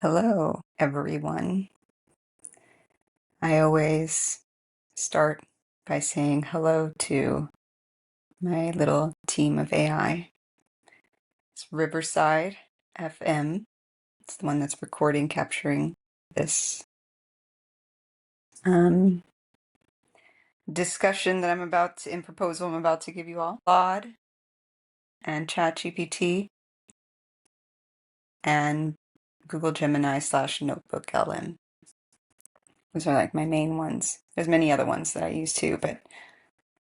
Hello, everyone. I always start by saying hello to my little team of AI. It's Riverside FM. It's the one that's recording, capturing this discussion that and proposal I'm about to give you all. Claude and ChatGPT and Google Gemini / Notebook LM. Those are like my main ones. There's many other ones that I use too, but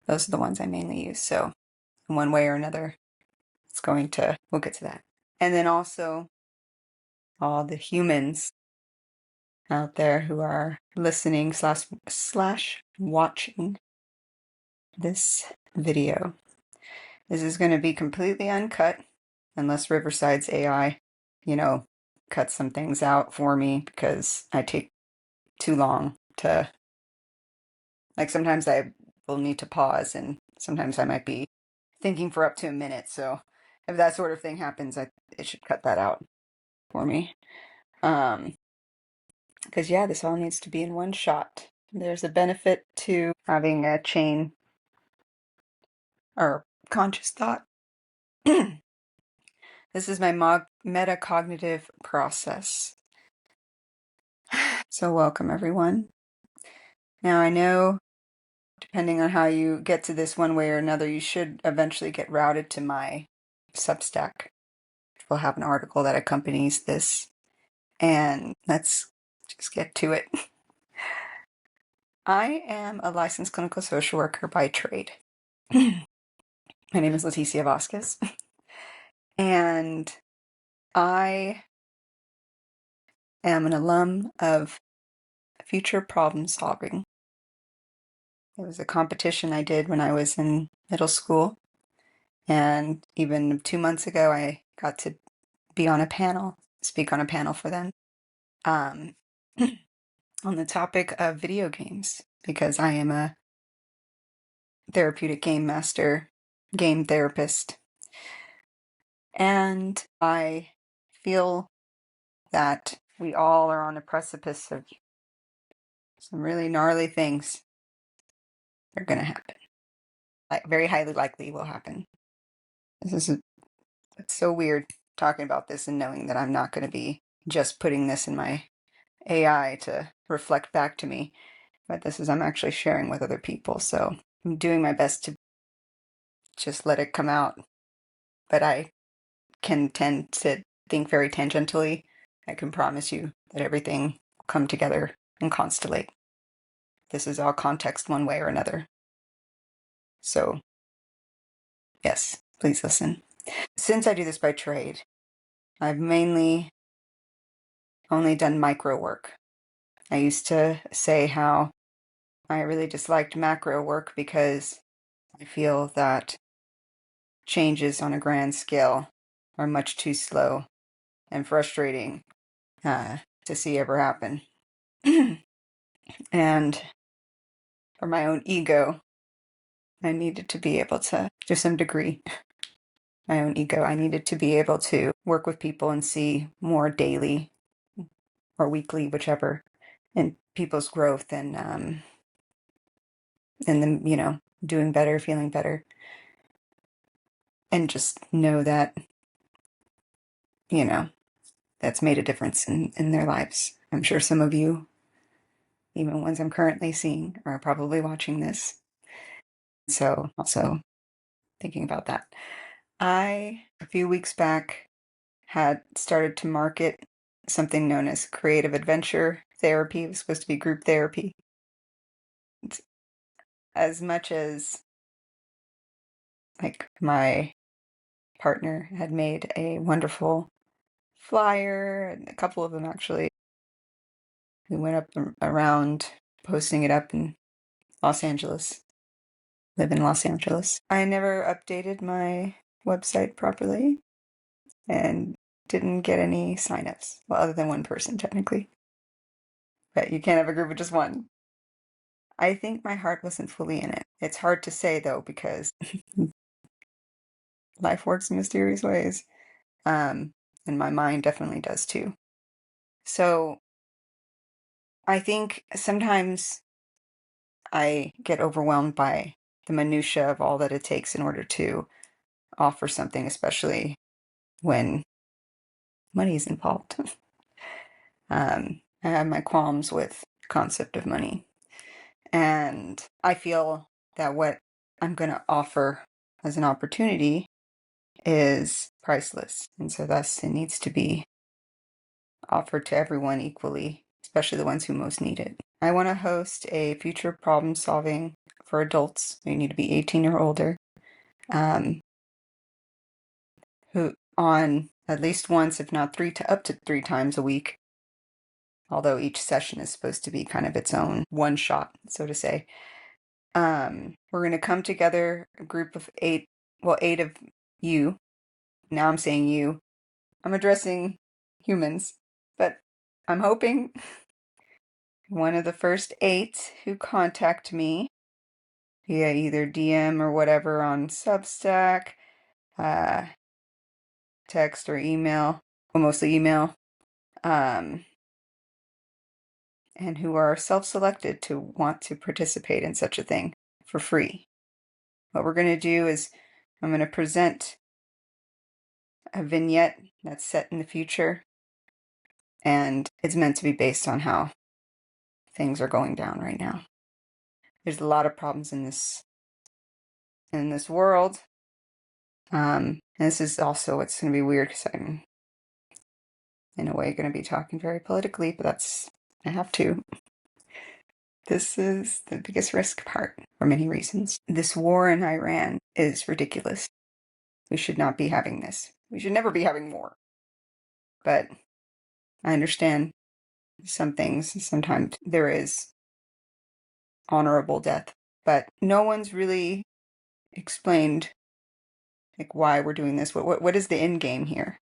those are the ones I mainly use. So in one way or another, we'll get to that. And then also all the humans out there who are listening slash watching this video. This is going to be completely uncut unless Riverside's AI, cuts some things out for me because I take too long to, sometimes I will need to pause and sometimes I might be thinking for up to a minute. So if that sort of thing happens, it should cut that out for me. Because this all needs to be in one shot. There's a benefit to having a chain or conscious thought. This is my metacognitive process. So welcome, everyone. Now I know, depending on how you get to this one way or another, you should eventually get routed to my Substack. We'll have an article that accompanies this. And let's just get to it. I am a licensed clinical social worker by trade. My name is Leticia Vasquez. And I am an alum of future problem solving. It was a competition I did when I was in middle school. And even 2 months ago, I got to be on a panel, speak on a panel for them on the topic of video games, because I am a therapeutic game master, game therapist. And I feel that we all are on the precipice of some really gnarly things that are going to happen. Like, very highly likely will happen. It's so weird talking about this and knowing that I'm not going to be just putting this in my AI to reflect back to me, but I'm actually sharing with other people. So I'm doing my best to just let it come out. But I can tend to think very tangentially. I can promise you that everything will come together and constellate. This is all context one way or another. So, yes, please listen. Since I do this by trade, I've mainly only done micro work. I used to say how I really disliked macro work because I feel that changes on a grand scale are much too slow and frustrating to see ever happen. And for my own ego, I needed to be able to some degree, my own ego, I needed to be able to work with people and see more daily or weekly, whichever, in people's growth and them, doing better, feeling better. And just know that, that's made a difference in their lives. I'm sure some of you, even ones I'm currently seeing, are probably watching this. So also thinking about that. A few weeks back, had started to market something known as creative adventure therapy. It was supposed to be group therapy. As much as my partner had made a wonderful flyer, and a couple of them actually, we went up around posting it up in Los Angeles. Live in Los Angeles. I never updated my website properly and didn't get any signups. Well, other than one person, technically. But you can't have a group of just one. I think my heart wasn't fully in it. It's hard to say, though, because life works in mysterious ways. And my mind definitely does, too. So I think sometimes I get overwhelmed by the minutia of all that it takes in order to offer something, especially when money is involved. I have my qualms with the concept of money. And I feel that what I'm going to offer as an opportunity is priceless. And so thus it needs to be offered to everyone equally, especially the ones who most need it. I want to host a future problem solving for adults. You need to be 18 or older. Who on at least once, if not up to three times a week. Although each session is supposed to be kind of its own one shot, so to say. We're going to come together, a group of 8 of you. Now I'm saying you. I'm addressing humans, but I'm hoping one of the first 8 who contact me via either DM or whatever on Substack, text or email, well, mostly email, and who are self-selected to want to participate in such a thing for free. What we're going to do is I'm going to present a vignette that's set in the future, and it's meant to be based on how things are going down right now. There's a lot of problems in this world. And this is also what's going to be weird because I'm in a way going to be talking very politically, but I have to. This is the biggest risk part for many reasons. This war in Iran is ridiculous. We should not be having this. We should never be having war. But I understand some things. Sometimes there is honorable death, but no one's really explained like why we're doing this. What is the end game here?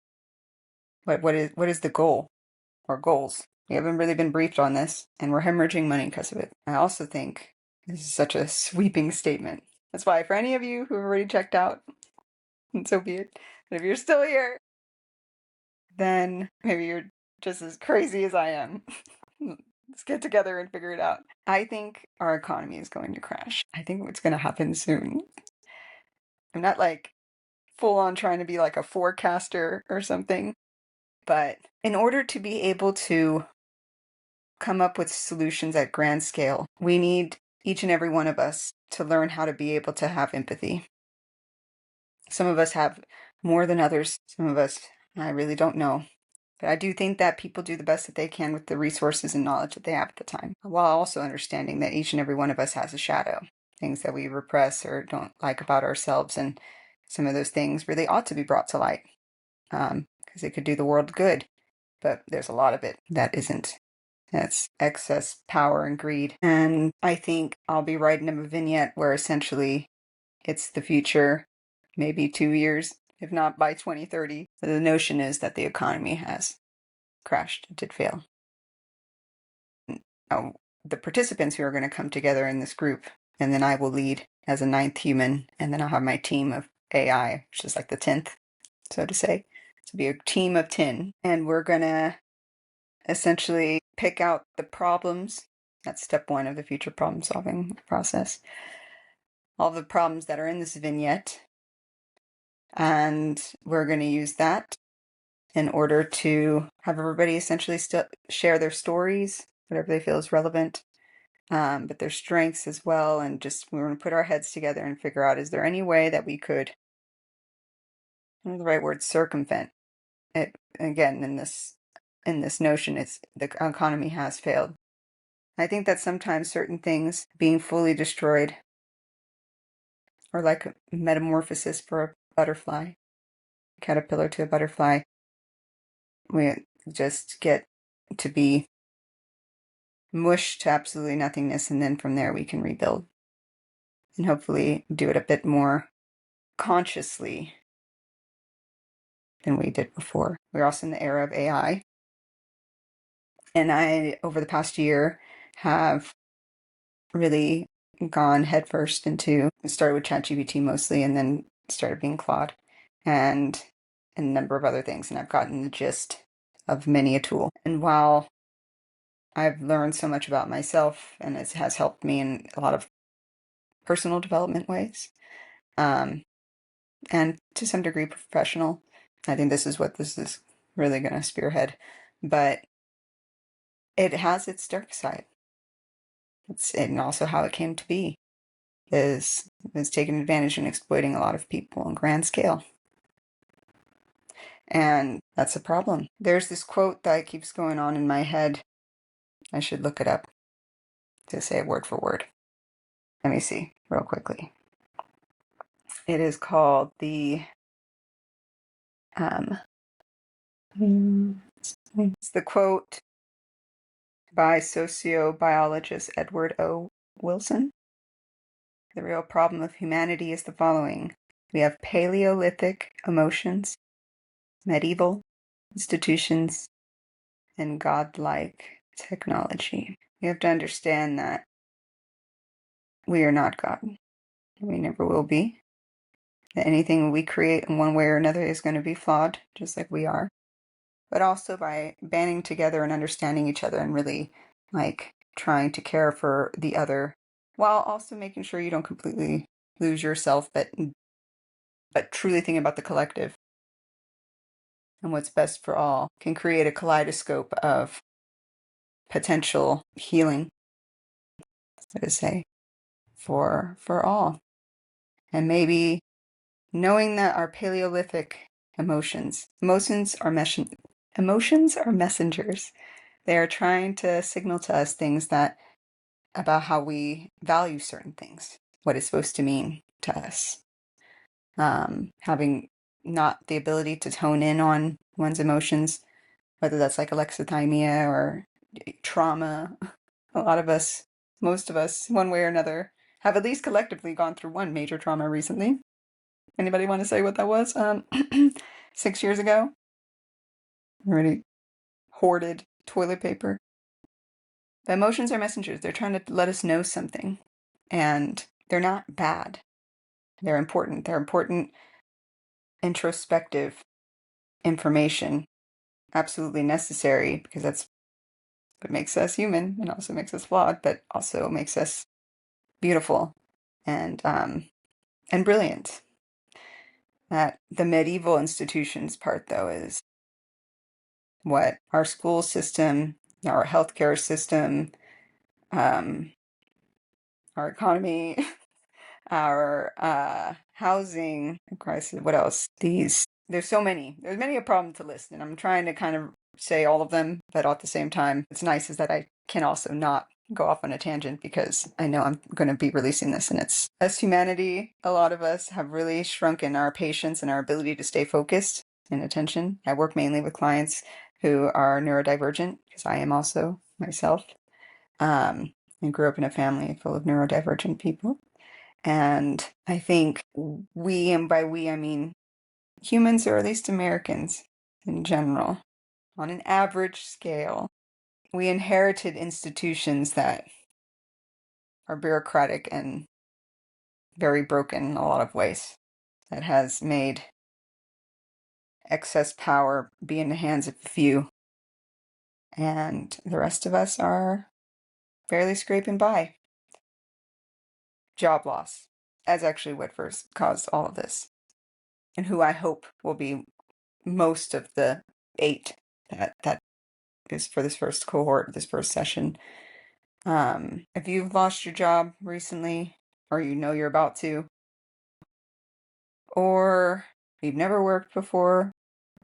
What is the goal or goals? We haven't really been briefed on this, and we're hemorrhaging money because of it. I also think this is such a sweeping statement. That's why for any of you who have already checked out, and so be it. But if you're still here, then maybe you're just as crazy as I am. Let's get together and figure it out. I think our economy is going to crash. I think it's going to happen soon. I'm not like full on trying to be like a forecaster or something, but in order to be able to come up with solutions at grand scale, we need each and every one of us to learn how to be able to have empathy. Some of us have more than others. Some of us, I really don't know. But I do think that people do the best that they can with the resources and knowledge that they have at the time, while also understanding that each and every one of us has a shadow, things that we repress or don't like about ourselves. And some of those things really ought to be brought to light because it could do the world good. But there's a lot of it that isn't. That's excess power and greed. And I think I'll be writing a vignette where essentially it's the future, maybe 2 years, if not by 2030. The notion is that the economy has crashed, it did fail. Now, the participants who are going to come together in this group, and then I will lead as a 9th human, and then I'll have my team of AI, which is like the 10th, so to say. So it'll be a team of 10, and we're going to essentially pick out the problems. That's step 1 of the future problem solving process. All the problems that are in this vignette. And we're going to use that in order to have everybody essentially share their stories, whatever they feel is relevant, but their strengths as well. And just we're going to put our heads together and figure out, is there any way that we could, I don't know the right word, circumvent it? Again, in this notion, it's the economy has failed. I think that sometimes certain things being fully destroyed are like a metamorphosis for a butterfly, caterpillar to a butterfly. We just get to be mushed to absolutely nothingness, and then from there we can rebuild and hopefully do it a bit more consciously than we did before. We're also in the era of AI, and I, over the past year, have really gone headfirst into, started with ChatGPT mostly, and then started being Claude and a number of other things, and I've gotten the gist of many a tool. And while I've learned so much about myself, and it has helped me in a lot of personal development ways, and to some degree professional, I think this is what this is really going to spearhead. But it has its dark side. And also how it came to be is taking advantage and exploiting a lot of people on grand scale. And that's a problem. There's this quote that keeps going on in my head. I should look it up to say it word for word. Let me see real quickly. It is called it's the quote by sociobiologist Edward O. Wilson. The real problem of humanity is the following. We have Paleolithic emotions, medieval institutions, and godlike technology. We have to understand that we are not God. We never will be. That anything we create in one way or another is going to be flawed, just like we are. But also by banding together and understanding each other and really trying to care for the other, while also making sure you don't completely lose yourself, but truly thinking about the collective and what's best for all, can create a kaleidoscope of potential healing, so to say, for all. And maybe knowing that our Paleolithic emotions are messengers. They are trying to signal to us things about how we value certain things, what it's supposed to mean to us. Having not the ability to tone in on one's emotions, whether that's like alexithymia or trauma. A lot of us, most of us, one way or another, have at least collectively gone through one major trauma recently. Anybody want to say what that was? 6 years ago? Already hoarded toilet paper. The emotions are messengers. They're trying to let us know something. And they're not bad. They're important. They're important introspective information. Absolutely necessary, because that's what makes us human and also makes us flawed, but also makes us beautiful and brilliant. That the medieval institutions part, though, is what our school system, our healthcare system, our economy, our housing crisis. What else? There's so many. There's many a problem to list, and I'm trying to kind of say all of them, but at the same time, it's nice is that I can also not go off on a tangent, because I know I'm going to be releasing this, and it's, as humanity, a lot of us have really shrunken our patience and our ability to stay focused and attention. I work mainly with clients who are neurodivergent, because I am also myself, and grew up in a family full of neurodivergent people. And I think we, and by we I mean humans, or at least Americans in general, on an average scale, we inherited institutions that are bureaucratic and very broken in a lot of ways. That has made excess power be in the hands of a few, and the rest of us are barely scraping by. Job loss. That's actually what first caused all of this, and who I hope will be most of the 8 that is for this first cohort, this first session. If you've lost your job recently, or you know you're about to, or you've never worked before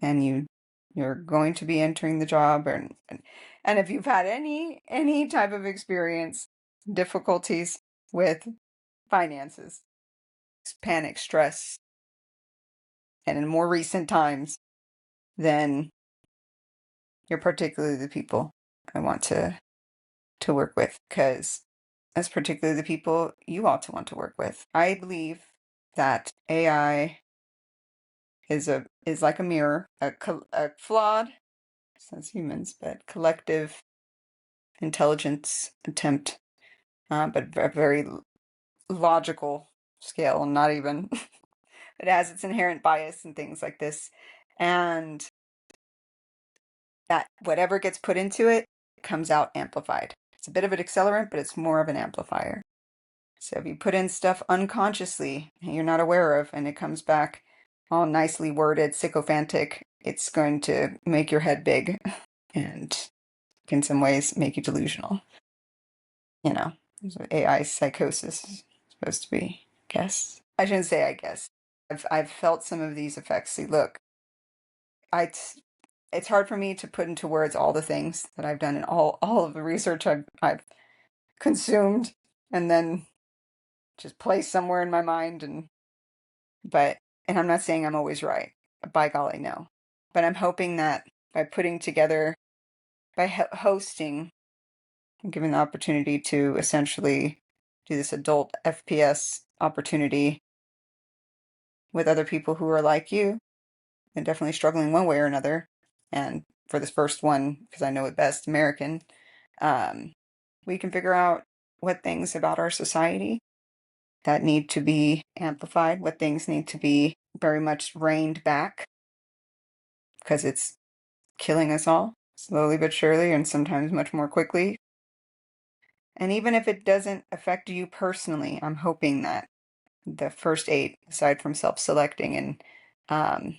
and you're going to be entering the job, and if you've had any type of experience, difficulties with finances, panic, stress, and in more recent times, then you're particularly the people I want to work with, because that's particularly the people you ought to want to work with. I believe that AI is like a mirror, a flawed, as humans, but collective intelligence attempt, but a very logical scale, not even. It has its inherent bias and things like this, and that whatever gets put into it comes out amplified. It's a bit of an accelerant, but it's more of an amplifier. So if you put in stuff unconsciously and you're not aware of, and it comes back all nicely worded, sycophantic, it's going to make your head big and in some ways make you delusional. You know, that's what AI psychosis is supposed to be, I guess. I shouldn't say I guess. I've felt some of these effects. See, look, it's hard for me to put into words all the things that I've done and all of the research I've consumed and then just placed somewhere in my mind and I'm not saying I'm always right. By golly, no. But I'm hoping that by putting together, by hosting, and given the opportunity to essentially do this adult FPS opportunity with other people who are like you and definitely struggling one way or another. And for this first one, because I know it best, American, we can figure out what things about our society that need to be amplified, what things need to be very much reined back, because it's killing us all, slowly but surely, and sometimes much more quickly. And even if it doesn't affect you personally, I'm hoping that the first 8, aside from self-selecting and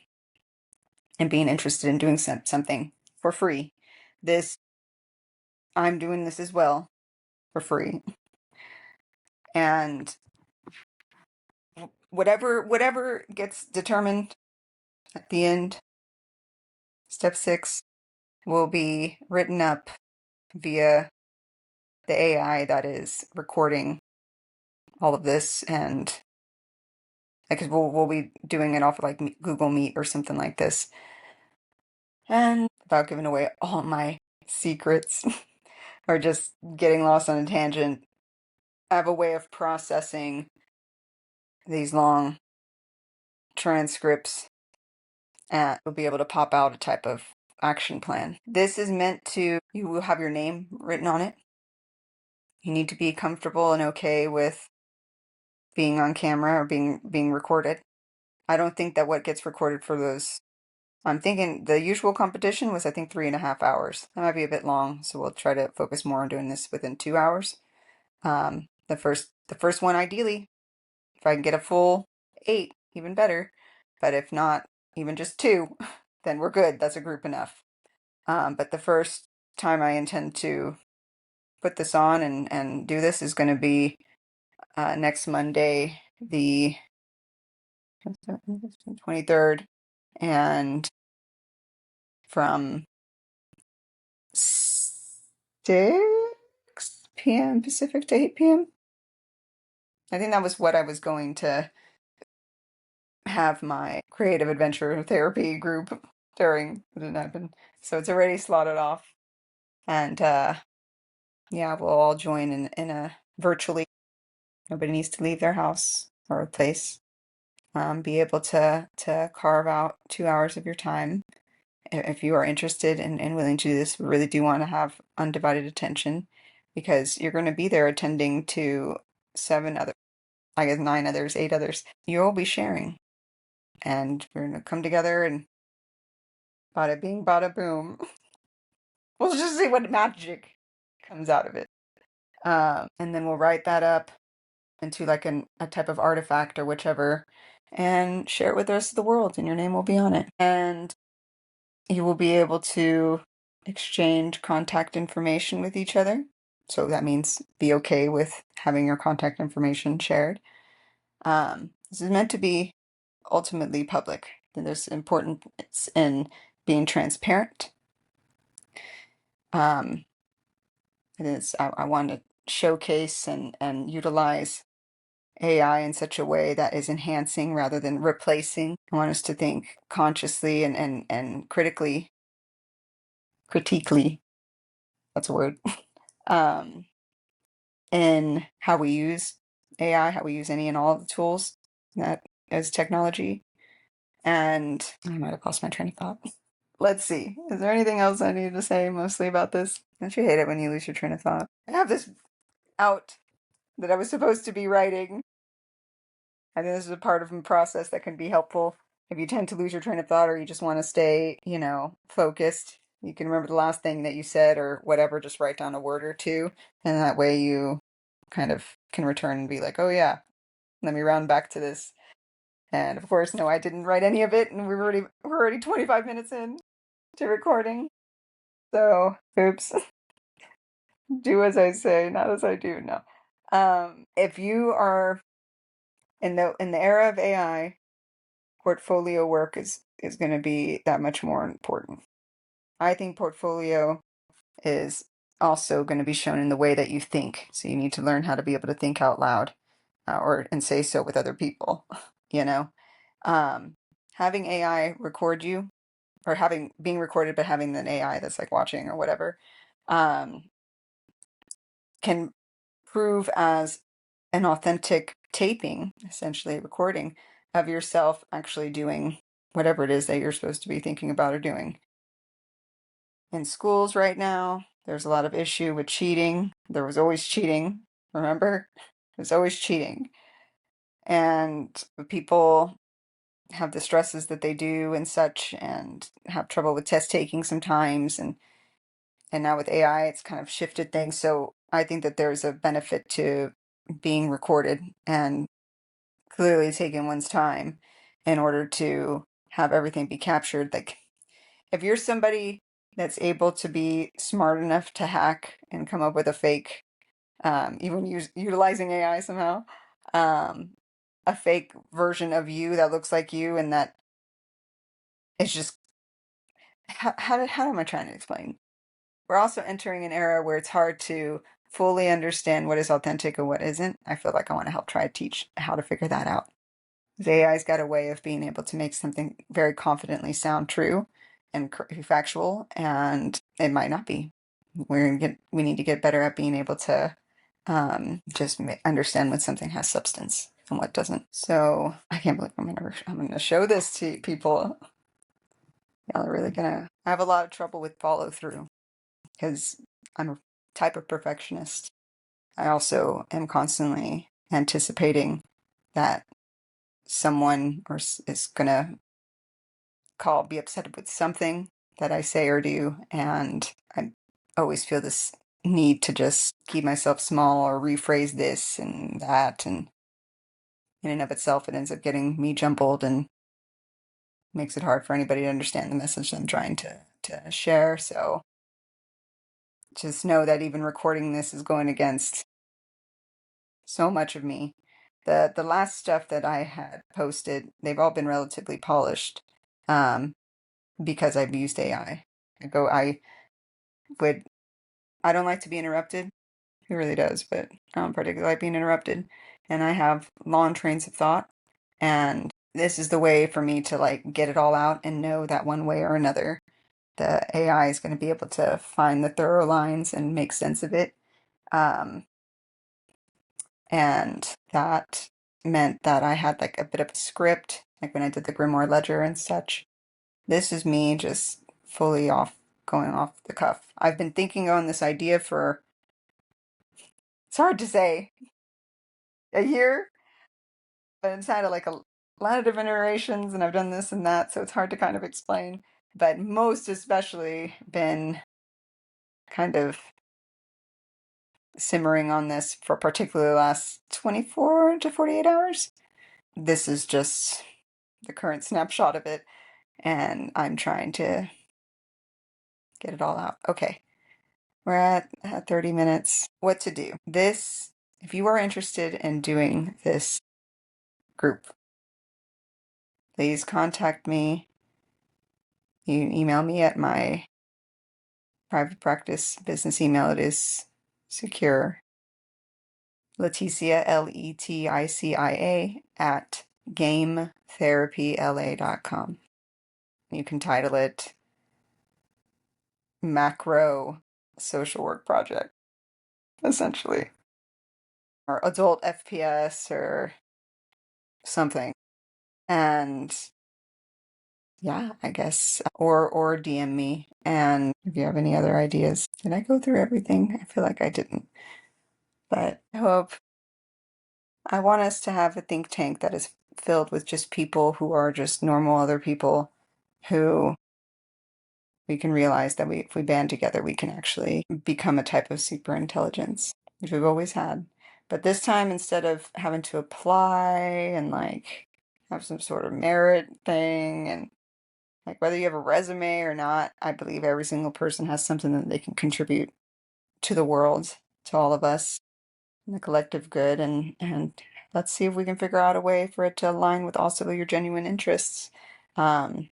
being interested in doing something for free, I'm doing this as well for free. And whatever gets determined at the end, step 6 will be written up via the AI that is recording all of this, and because we'll be doing it off of like Google Meet or something like this, and without giving away all my secrets or just getting lost on a tangent, I have a way of processing these long transcripts, and we'll be able to pop out a type of action plan. This is meant to, you will have your name written on it. You need to be comfortable and okay with being on camera or being recorded. I don't think that what gets recorded for those, I'm thinking the usual competition was, I think, 3.5 hours. That might be a bit long, so we'll try to focus more on doing this within 2 hours. The first one, ideally, if I can get a full 8, even better. But if not, even just 2, then we're good. That's a group enough. But the first time I intend to put this on and do this is going to be next Monday, the 23rd, and from 6 p.m. Pacific to 8 p.m. I think that was what I was going to have my creative adventure therapy group during. It didn't happen. So it's already slotted off. And yeah, we'll all join in a virtually. Nobody needs to leave their house or place. Be able to carve out 2 hours of your time. If you are interested and willing to do this, we really do want to have undivided attention, because you're going to be there attending to 7 other, I guess 9 others, 8 others. You'll be sharing, and we're going to come together and bada bing, bada boom. We'll just see what magic comes out of it. And then we'll write that up into like a type of artifact or whichever, and share it with the rest of the world, and your name will be on it. And you will be able to exchange contact information with each other. So that means be okay with having your contact information shared. This is meant to be ultimately public. And there's importance in being transparent. I want to showcase and utilize AI in such a way that is enhancing rather than replacing. I want us to think consciously and critically, that's a word, in how we use AI, how we use any and all of the tools that as technology. And I might have lost my train of thought. Let's see. Is there anything else I need to say mostly about this? Don't you hate it when you lose your train of thought? I have this out that I was supposed to be writing. I think this is a part of a process that can be helpful if you tend to lose your train of thought or you just want to stay, focused. You can remember the last thing that you said or whatever, just write down a word or two, and that way you kind of can return and be like, oh yeah, let me round back to this. And of course, no, I didn't write any of it, and we're already 25 minutes in to recording. So, oops. Do as I say, not as I do. No. If you are in the era of AI, portfolio work is going to be that much more important. I think portfolio is also going to be shown in the way that you think. So you need to learn how to be able to think out loud, or and say so with other people. You know, having AI record you, or having being recorded, but having an AI that's like watching or whatever, um, can prove as an authentic taping, essentially a recording of yourself actually doing whatever it is that you're supposed to be thinking about or doing. In schools right now, there's a lot of issue with cheating. There was always cheating, remember? There's always cheating. And people have the stresses that they do and such, and have trouble with test taking sometimes. And now with AI, it's kind of shifted things. So I think that there's a benefit to being recorded and clearly taking one's time in order to have everything be captured. Like, if you're somebody that's able to be smart enough to hack and come up with a fake, even utilizing AI somehow, um, a fake version of you that looks like you, and that it's just how am I trying to explain? We're also entering an era where it's hard to fully understand what is authentic and what isn't. I feel like I want to help try to teach how to figure that out. The AI's got a way of being able to make something very confidently sound true and factual, and it might not be. We need to get better at being able to just understand when something has substance and what doesn't. So I can't believe I'm gonna show this to people. Y'all are really gonna. I have a lot of trouble with follow through because I'm a type of perfectionist. I also am constantly anticipating that someone is gonna be upset with something that I say or do, and I always feel this need to just keep myself small or rephrase this and that, and in and of itself, it ends up getting me jumbled and makes it hard for anybody to understand the message I'm trying to share. So just know that even recording this is going against so much of me. The last stuff that I had posted, they've all been relatively polished, because I've used AI. Would I don't like to be interrupted. Who really does? But I don't particularly like being interrupted. And I have long trains of thought. And this is the way for me to like get it all out and know that one way or another, the AI is going to be able to find the thorough lines and make sense of it. Um, and that meant that I had like a bit of a script, like when I did the Grimoire Ledger and such. This is me just fully going off the cuff. I've been thinking on this idea for, it's hard to say, a year, but it's had like a lot of different iterations, and I've done this and that, so it's hard to kind of explain. But most especially been kind of simmering on this for particularly the last 24 to 48 hours. This is just the current snapshot of it, and I'm trying to get it all out. Okay, we're at 30 minutes. What to do? This, if you are interested in doing this group, please contact me. You email me at my private practice business email. It is secure. Leticia, Leticia, at gametherapyla.com. You can title it Macro Social Work Project, essentially, or Adult FPS or something. And yeah, I guess, or DM me. And if you have any other ideas, did I go through everything? I feel like I didn't, but I want us to have a think tank that is filled with just people who are just normal other people who we can realize that if we band together, we can actually become a type of super intelligence, which we've always had. But this time, instead of having to apply and like have some sort of merit thing, and like whether you have a resume or not, I believe every single person has something that they can contribute to the world, to all of us, and the collective good. And let's see if we can figure out a way for it to align with also your genuine interests. Um,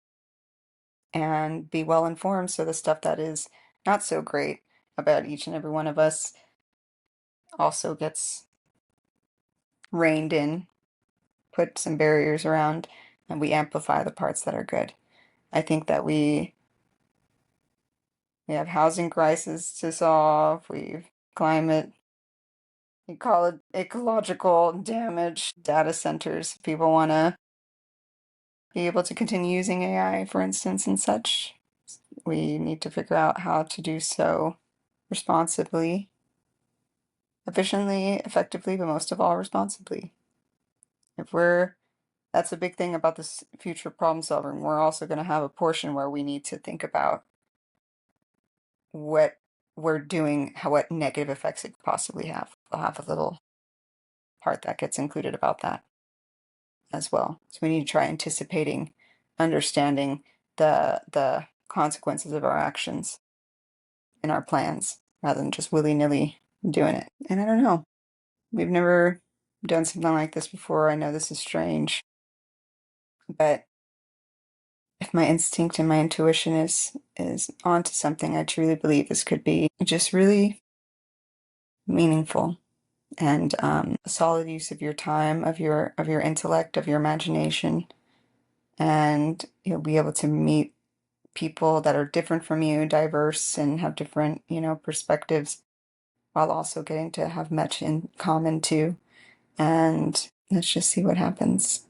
and be well informed so the stuff that is not so great about each and every one of us also gets reined in, put some barriers around, and we amplify the parts that are good. I think that we have housing crisis to solve, we've climate, you call it ecological damage, data centers. People want to be able to continue using AI, for instance, and such. We need to figure out how to do so responsibly, efficiently, effectively, but most of all, responsibly. If we're That's a big thing about this future problem solving. We're also going to have a portion where we need to think about what we're doing, what negative effects it could possibly have. We'll have a little part that gets included about that as well. So we need to try anticipating, understanding the consequences of our actions in our plans rather than just willy-nilly doing it. And I don't know. We've never done something like this before. I know this is strange, but if my instinct and my intuition is onto something, I truly believe this could be just really meaningful and a solid use of your time, of your intellect, of your imagination, and you'll be able to meet people that are different from you, diverse, and have different, perspectives, while also getting to have much in common too. And let's just see what happens.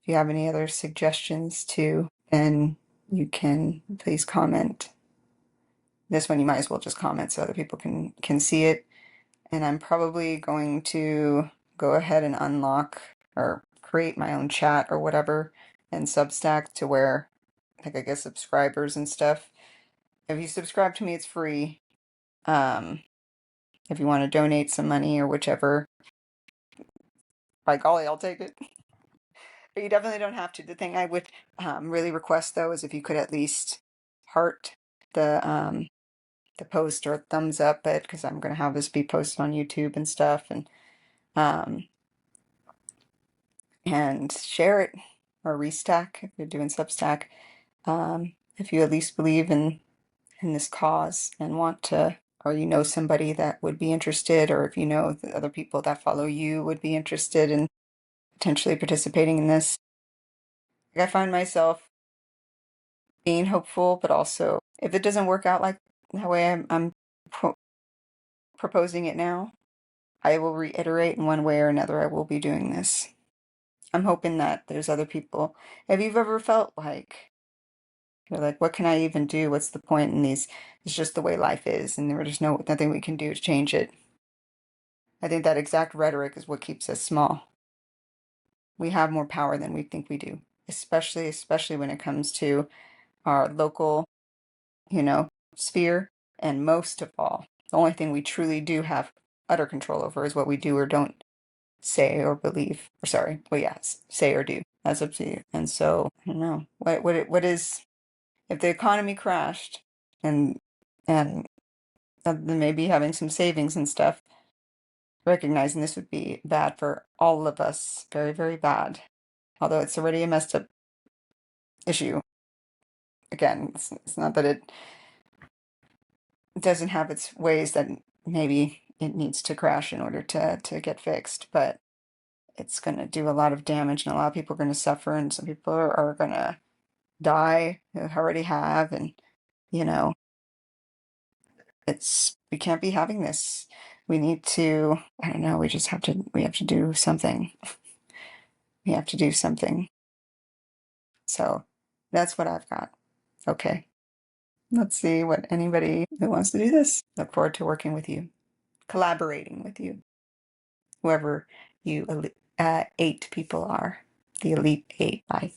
If you have any other suggestions too, then you can please comment. This one you might as well just comment so other people can see it. And I'm probably going to go ahead and unlock or create my own chat or whatever in Substack to where, like, I guess subscribers and stuff. If you subscribe to me, it's free. If you want to donate some money or whichever, by golly, I'll take it. But you definitely don't have to. The thing I would really request though is if you could at least heart the post or thumbs up it, because I'm going to have this be posted on YouTube and stuff, um, and share it or restack if you're doing Substack. If you at least believe in this cause and want to, or you know somebody that would be interested, or if you know the other people that follow you would be interested in potentially participating in this. Like, I find myself being hopeful, but also if it doesn't work out like the way I'm proposing it now, I will reiterate in one way or another I will be doing this. I'm hoping that there's other people. If you've ever felt like you're like, what can I even do? What's the point in these? It's just the way life is, and there's nothing we can do to change it. I think that exact rhetoric is what keeps us small. We have more power than we think we do, especially when it comes to our local, sphere, and most of all, the only thing we truly do have utter control over is what we do or don't say or believe. Or sorry, well, yes, say or do. That's up to you. And so I don't know what is if the economy crashed and maybe having some savings and stuff, recognizing this would be bad for all of us, very, very bad. Although it's already a messed up issue. Again, it's not that it doesn't have its ways that maybe it needs to crash in order to get fixed, but it's going to do a lot of damage and a lot of people are going to suffer and some people are going to die who already have. And, you know, we can't be having this. We need to, I don't know, we have to do something. We have to do something. So that's what I've got. Okay. Let's see what anybody who wants to do this. Look forward to working with you, collaborating with you, whoever you 8 people are, the elite 8. Bye.